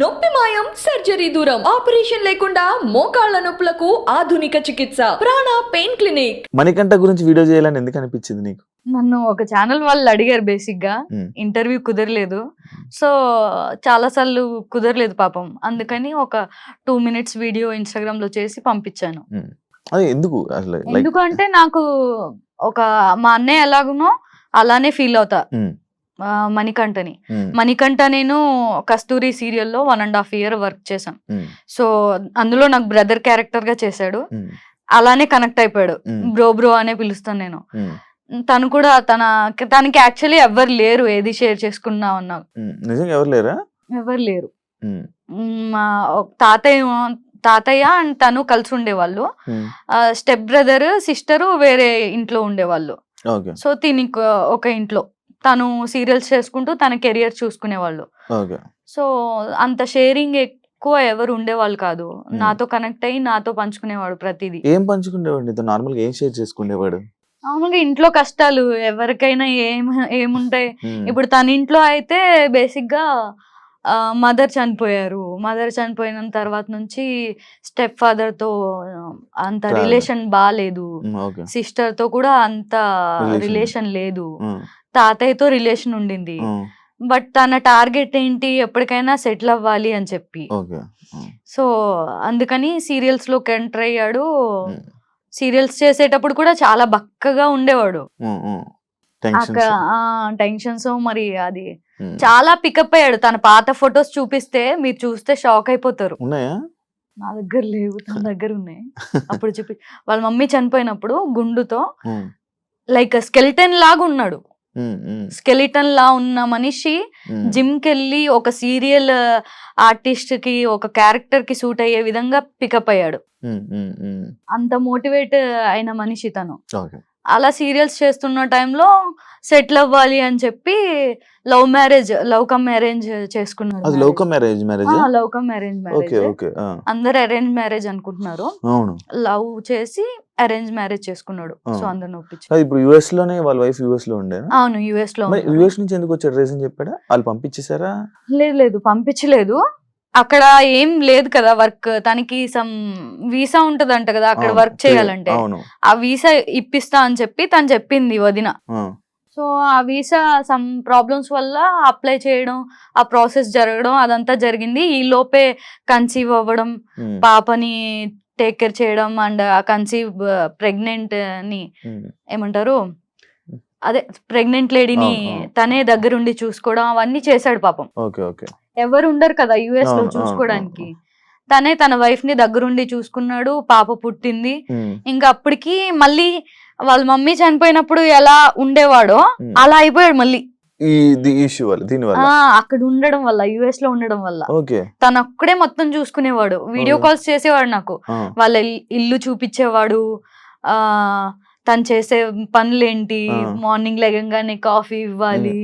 నొప్పి మాయం సర్జరీ దూరం ఆపరేషన్ లేకుండా మోకాళ్ల నొప్పులకు ఆధునిక చికిత్స ప్రాణ పెయిన్ క్లినిక్. మణికంఠ గురించి వీడియో చేయాలని ఎందుకు అనిపించింది నీకు? నన్ను ఒక ఛానల్ వాళ్ళు అడిగారు బేసిక్ గా, ఇంటర్వ్యూ కుదరలేదు. సో చాలా సార్లు కుదరలేదు పాపం, అందుకని ఒక 2 minutes వీడియో ఇన్స్టాగ్రామ్ లో చేసి పంపించాను. అది ఎందుకు అసలు? ఎందుకంటే నాకు ఒక మా అన్నయ్య ఎలాగునో అలానే ఫీల్ అవుతా మణికంఠని. మణికంఠ నేను కస్తూరి సీరియల్లో 1.5 year వర్క్ చేశాను. సో అందులో నాకు బ్రదర్ క్యారెక్టర్ గా చేశాడు, అలానే కనెక్ట్ అయిపోయాడు. బ్రో అనే పిలుస్తాను నేను. తను కూడా తనకి యాక్చువల్లీ ఎవరు లేరు ఏది షేర్ చేసుకున్నా అన్నా. నిజంగా ఎవరు లేరా? ఎవరు లేరు. మా తాతయ్య అండ్ తను కలిసి ఉండేవాళ్ళు. స్టెప్ బ్రదర్ సిస్టర్ వేరే ఇంట్లో ఉండేవాళ్ళు. సో దీనికి ఒక ఇంట్లో తను సీరియల్స్ చేసుకుంటూ తన కెరియర్ చూసుకునేవాళ్ళు. సో అంత షేరింగ్ ఎక్కువ ఎవరు ఉండేవాళ్ళు కాదు. నాతో కనెక్ట్ అయ్యి నాతో పంచుకునేవాడు ప్రతిదీ. ఏం పంచుకునేవాడు? నార్మల్ గా ఏం షేర్ చేసుకునేవాడు? మామూలుగా ఇంట్లో కష్టాలు ఎవరికైనా ఏముంటాయి. ఇప్పుడు తన ఇంట్లో అయితే బేసిక్ గా మదర్ చనిపోయిన తర్వాత నుంచి స్టెప్ ఫాదర్ తో అంత రిలేషన్ బాగాలేదు, సిస్టర్ తో కూడా అంత రిలేషన్ లేదు, తాతయ్యతో రిలేషన్ ఉండింది. బట్ తన టార్గెట్ ఏంటి, ఎప్పటికైనా సెటిల్ అవ్వాలి అని చెప్పి. సో అందుకని సీరియల్స్ లో ఎంటర్ అయ్యాడు. సీరియల్స్ చేసేటప్పుడు కూడా చాలా బక్కగా ఉండేవాడు. టెన్షన్స్ మరి అది చాలా పికప్ అయ్యాడు. తన పాత ఫొటోస్ చూపిస్తే మీరు చూస్తే షాక్ అయిపోతారు. నా దగ్గర లేవు, తన దగ్గర ఉన్నాయి. అప్పుడు చూపి వాళ్ళ మమ్మీ చనిపోయినప్పుడు గుండుతో లైక్ స్కెలిటన్ లాగా ఉన్నాడు. స్కెలిటన్ లా ఉన్న మనిషి జిమ్ కెళ్ళి ఒక సీరియల్ ఆర్టిస్ట్ కి ఒక క్యారెక్టర్ కి సూట్ అయ్యే విధంగా పికప్ అయ్యాడు. అంత మోటివేట్ అయిన మనిషి తను. అలా సీరియల్స్ చేస్తున్న టైంలో సెటిల్ అవ్వాలి అని చెప్పి లవ్ కమ్ మ్యారేజ్ చేసుకున్నారు. లవ్ కమ్ మ్యారేజ్ అందరు అరేంజ్ మ్యారేజ్ అనుకుంటున్నారు. లవ్ చేసి అరేంజ్ మ్యారేజ్ చేసుకున్నాడు. సో అందరిని ఒప్పించి. ఇప్పుడు యుఎస్ లోనే వాళ్ళ వైఫ్ యుఎస్ లో ఉండే. అవును, యుఎస్ లో. యుఎస్ నుంచి ఎందుకు వచ్చాడు? రీజన్ చెప్పాడా? వాళ్ళు పంపించేశారా? లేదు పంపించలేదు. అక్కడ ఏం లేదు కదా వర్క్. తనకి సమ్ వీసా ఉంటదంట కదా అక్కడ వర్క్ చేయాలంటే. ఆ వీసా ఇప్పిస్తా అని చెప్పి తను చెప్పింది వదిన. సో ఆ వీసా సమ్ ప్రాబ్లమ్స్ వల్ల అప్లై చేయడం, ఆ ప్రాసెస్ జరగడం అదంతా జరిగింది. ఈ లోపే కన్సీవ్ అవ్వడం, పాపని టేక్ కేర్ చేయడం అండ్ ఆ కన్సీవ్ ప్రెగ్నెంట్ ని ఏమంటారు, అదే ప్రెగ్నెంట్ లేడీని తనే దగ్గరుండి చూసుకోవడం అవన్నీ చేశాడు పాపం. ఎవరు ఉండరు కదా యుఎస్ లో చూసుకోవడానికి. తనే తన వైఫ్ ని దగ్గరుండి చూసుకున్నాడు. పాప పుట్టింది. ఇంకా అప్పటికి మళ్ళీ వాళ్ళ మమ్మీ చనిపోయినప్పుడు ఎలా ఉండేవాడో అలా అయిపోయాడు మళ్ళీ. అక్కడ ఉండడం వల్ల, యుఎస్ లో ఉండడం వల్ల తను అక్కడే మొత్తం చూసుకునేవాడు. వీడియో కాల్స్ చేసేవాడు నాకు. వాళ్ళ ఇల్లు చూపించేవాడు. తను చేసే పనులేంటి, మార్నింగ్ లేగంగానే కాఫీ ఇవ్వాలి,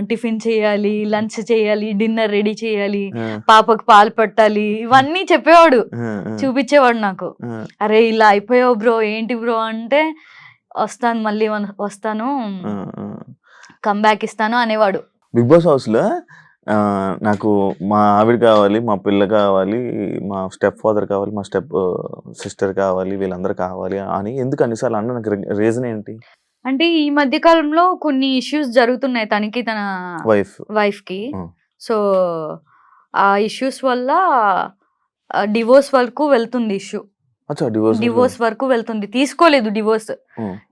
టిఫిన్ చేయాలి, లంచ్ చేయాలి, డిన్నర్ రెడీ చేయాలి, పాపకు పాలు పట్టాలి, ఇవన్నీ చెప్పేవాడు, చూపించేవాడు నాకు. అరే ఇలా అయిపోయావు బ్రో, ఏంటి బ్రో అంటే వస్తాను, మళ్ళీ వస్తాను, కంబ్యాక్ ఇస్తాను అనేవాడు. బిగ్ బాస్ హౌస్ లో నాకు మా ఆవిడ కావాలి, మా పిల్ల కావాలి, మా స్టెప్ ఫాదర్ కావాలి, మా స్టెప్ సిస్టర్ కావాలి, వీళ్ళందరూ కావాలి అని ఎందుకు అన్నిసార్లు అన్న? నాకు రీజన్ ఏంటి అంటే ఈ మధ్య కాలంలో కొన్ని ఇష్యూస్ జరుగుతున్నాయి తనకి, తన వైఫ్ కి. సో ఆ ఇష్యూస్ వల్ల డివోర్స్ వరకు వెళ్తుంది ఇష్యూ. డివోర్స్ వరకు వెళ్తుంది. తీసుకోలేదు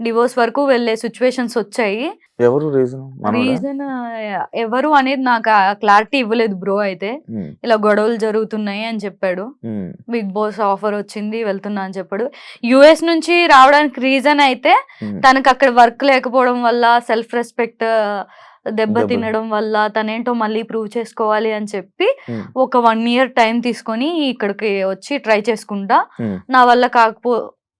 డివోర్స్ వరకు వెళ్లే సిచ్యువేషన్స్ వచ్చాయి. రీజన్ ఎవరు అనేది నాకు క్లారిటీ ఇవ్వలేదు బ్రో. అయితే ఇలా గొడవలు జరుగుతున్నాయి అని చెప్పాడు. బిగ్ బాస్ ఆఫర్ వచ్చింది, వెళ్తున్నా అని చెప్పాడు. యుఎస్ నుంచి రావడానికి రీజన్ అయితే తనకు అక్కడ వర్క్ లేకపోవడం వల్ల, సెల్ఫ్ రెస్పెక్ట్ దెబ్బ తినడం వల్ల, తనేంటో మళ్ళీ ప్రూవ్ చేసుకోవాలి అని చెప్పి ఒక 1 year టైం తీసుకొని ఇక్కడికి వచ్చి ట్రై చేసుకుంటా, నా వల్ల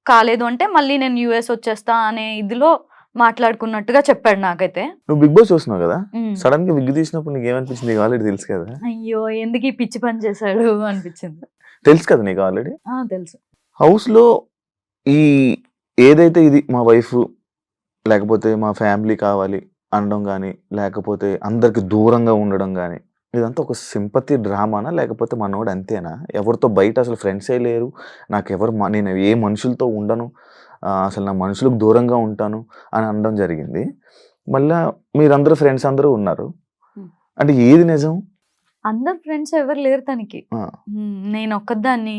కాలేదు అంటే మళ్ళీ నేను యుఎస్ వచ్చేస్తా అనే ఇదిలో మాట్లాడుకున్నట్టుగా చెప్పాడు నాకైతే. నువ్వు బిగ్ బాస్ చూస్తున్నావు కదా, సడన్ గా విగ్ తీసినప్పుడు నీకు ఏమనిపించింది? ఆల్రెడీ తెలుసు కదా. అయ్యో ఎందుకు ఈ పిచ్చి పని చేశాడు అనిపించింది. తెలుసు కదా నీకు ఆల్రెడీ. తెలుసు. హౌస్ లో ఈ ఏదైతే ఇది మా వైఫ్ లేకపోతే మా ఫ్యామిలీ కావాలి అనడం కానీ, లేకపోతే అందరికి దూరంగా ఉండడం కానీ, ఇదంతా ఒక సింపతి డ్రామానా? లేకపోతే మనోడు అంతేనా? ఎవరితో బయట అసలు ఫ్రెండ్సే లేరు. నేను ఏ మనుషులతో ఉండను. అసలు నా మనుషులకు దూరంగా ఉంటాను అని అనడం జరిగింది. మళ్ళా మీరందరూ ఫ్రెండ్స్ అందరూ ఉన్నారు. అంటే ఏది నిజం? అందరు ఫ్రెండ్స్ ఎవరు లేరు తనకి. ఆ! నేను ఒక్కదాన్ని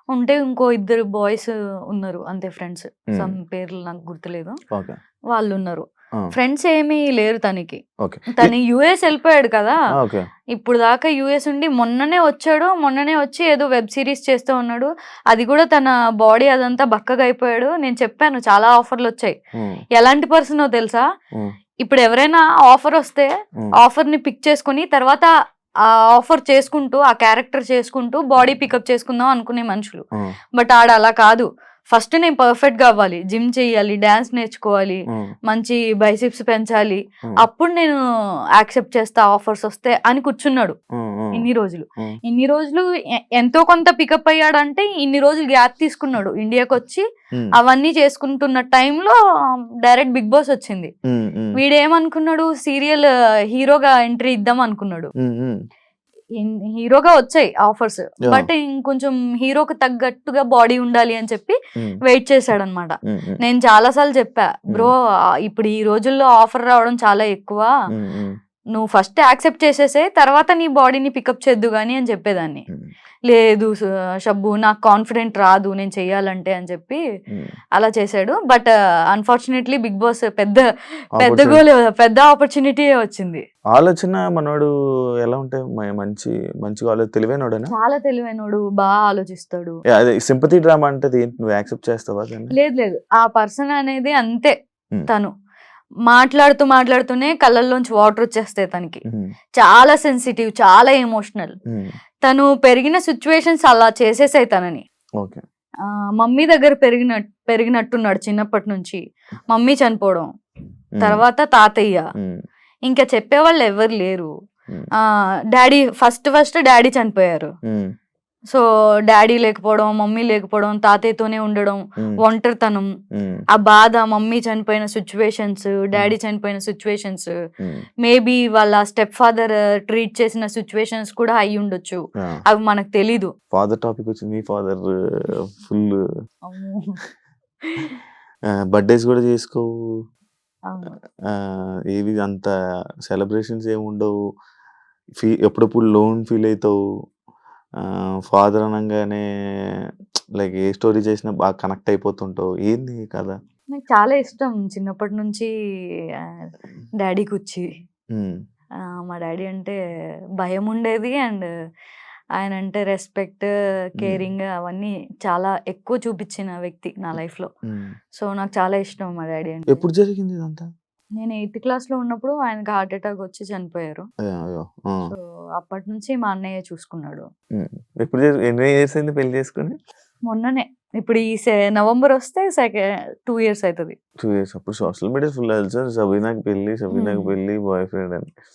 ఉంటే ఇంకో ఇద్దరు బాయ్స్ ఉన్నారు అంతే ఫ్రెండ్స్. హ్మ్. సమ్ పేర్లు నాకు గుర్తులేదు. ఓకే. వాళ్ళున్నారు. ఆ! ఫ్రెండ్స్ ఏమీ లేరు తనకి. ఓకే. తను యూఎస్ వెళ్ళిపోయాడు కదా! ఓకే. ఇప్పుడు దాకా యూఎస్ ఉండి మొన్ననే వచ్చాడు. మొన్ననే వచ్చి ఏదో వెబ్ సిరీస్ చేస్తూ ఉన్నాడు. అది కూడా తన బాడీ అదంతా బక్కగా అయిపోయాడు. నేను చెప్పాను చాలా ఆఫర్‌లొచ్చాయి. హ్మ్. ఎలాంటి పర్సనో తెలుసా? హ్మ్. ఇప్పుడు ఎవరైనా ఆఫర్ వస్తే హ్మ్. ఆఫర్‌ని పిక్ చేసుకొని తర్వాత ఆ ఆఫర్ చేసుకుంటూ, ఆ క్యారెక్టర్ చేసుకుంటూ బాడీ పికప్ చేసుకుందాం అనుకునే మనుషులు. హ్మ్. బట్ అలా కాదు. ఫస్ట్ నేను పర్ఫెక్ట్‌గా అవ్వాలి. జిమ్ చేయాలి, డాన్స్ నేర్చుకోవాలి, హ్మ్. మంచి బైసెప్స్ పెంచాలి. హ్మ్. అప్పుడు నేను యాక్సెప్ట్ చేస్తా ఆఫర్స్ వస్తే అని కూర్చున్నాడు హ్మ్. హ్మ్. ఇన్ని రోజులు. హ్మ్. ఇన్ని రోజులు ఎంతో కొంత పికప్ అయ్యాడంటే ఇన్ని రోజులు గ్యాప్ తీసుకున్నాడు. ఇండియాకొచ్చి హ్మ్. అవన్నీ చేసుకుంటున్న టైంలో డైరెక్ట్ బిగ్ బాస్ వచ్చింది. హ్మ్. హ్మ్. వీడేమనుకున్నాడు సీరియల్ హీరోగా ఎంట్రీ ఇద్దాం అనుకున్నాడు. హ్మ్. హ్మ్. హీరోగా వచ్చాయి ఆఫర్స్. యాహ్! బట్ ఇంకొంచెం హీరోకి తగ్గట్టుగా బాడీ ఉండాలి అని చెప్పి హ్మ్. వెయిట్ చేశాడనమాట. హ్మ్. హ్మ్. నేను చాలా సార్లు చెప్పా, బ్రో ఇప్పుడు ఈ రోజుల్లో ఆఫర్ రావడం చాలా ఎక్కువ. హ్మ్. హ్మ్. నువ్వు ఫస్ట్ యాక్సెప్ట్ చేసేసేయ్. తర్వాత నీ బాడీని పికప్ చేద్దు గాని అని చెప్పేదాన్ని. హ్మ్. లేదు షబ్బు నాకు కాన్ఫిడెంట్ రాదు నేను చెయ్యాలంటే అని చెప్పి హ్మ్. అలా చేశాడు. బట్ అన్‌ఫార్చునేట్‌లీ బిగ్ బాస్ పెద్ద ఆపర్చునిటీ గోల్ పెద్ద ఆపర్చునిటీయే వచ్చింది. ఆలోచన మనోడు ఎలా ఉంటాయి? మంచిగా తెలివైనోడేనా? చాలా తెలివైనోడు. ఆలోచిస్తాడు. అదే సింపతి డ్రామా అంటే ఏంటి? నువ్వు యాక్సెప్ట్ చేస్తావా దాన్ని? లేదు. ఆ పర్సన్ అనేది అంతే హ్మ్. తను. మాట్లాడుతూనే కళ్ళల్లోంచి వాటర్ వచ్చేస్తాయి తనకి. హ్మ్. చాలా సెన్సిటివ్, చాలా ఎమోషనల్. హ్మ్. తను పెరిగిన సిట్యుయేషన్స్ అలా చేసేసాయి తనని. ఓకే. మమ్మీ దగ్గర పెరిగినట్టున్నాడు చిన్నప్పటి నుంచి. మమ్మీ చనిపోవడం, హ్మ్. తర్వాత తాతయ్య. హ్మ్. ఇంకా చెప్పేవాళ్ళు ఎవ్వరు లేరు. హ్మ్. డాడీ ఫస్ట్ డాడీ చనిపోయారు. హ్మ్. సో, డాడీ లేకపోవడం, మమ్మీ లేకపోవడం, తాతయ్యతోనే ఉండడం, హ్మ్. ఒంటరితనం, హ్మ్. ఆ బాధ, మమ్మీ చనిపోయిన సిట్యుయేషన్స్, హ్మ్. డాడీ చనిపోయిన సిట్యుయేషన్స్, హ్మ్. మేబీ వాళ్ళ స్టెప్ ఫాదర్ ట్రీట్ చేసిన సిట్యుయేషన్స్ కూడా అయ్యుండొచ్చు. యాహ్! అవి మనకు తెలీదు. ఫాదర్ టాపిక్ వచ్చింది. మీ ఫాదర్ ఫుల్ అమ్మో! బర్త్‌డేస్ గూడా చేసుకోవు. అవును. ఏవి అంత సెలబ్రేషన్స్ ఏముండవు. ఎప్పుడప్పుడు లోన్ ఫీల్ అయితావు. ఫాదర్ అనంగానే లైక్ ఏ స్టోరీ చేసినా బాగా కనెక్ట్ అయిపోతుంటావు. ఏంది కథ? నాకు చాలా ఇష్టం చిన్నప్పటి నుంచి డాడీ కుచ్చి. హ్మ్. మా డాడీ అంటే భయముండేది. అండ్ ఆయనంటే రెస్పెక్ట్, హ్మ్. కేరింగ్ అవన్నీ చాలా ఎక్కువ చూపిచ్చిన వ్యక్తి నా లైఫ్‌లో. హ్మ్. సో, నాకు చాలా ఇష్టం మా డాడీ అంటే. ఎప్పుడు జరిగింది ఇదంతా? నేను 8థ్ క్లాస్‌లో ఉన్నప్పుడు ఆయనకి హార్ట్ అటాక్ వచ్చి చనిపోయారు. అయ్యో! ఆ! సో, అప్పటి నుంచి మా అన్నయ్య చూసుకున్నాడు. హ్మ్. ఎన్ని ఇయర్స్ అయింది పెళ్లి చేసుకొని? మొన్ననే ఇప్పుడు ఈ నవంబర్ వస్తే 2 ఇయర్స్ అయితది. 2 ఇయర్స్. అప్పుడు సోషల్ మీడియా ఫుల్ తెలుసా? హ్మ్. షబీనాకి పెళ్లి, బాయ్ ఫ్రెండ్ అని.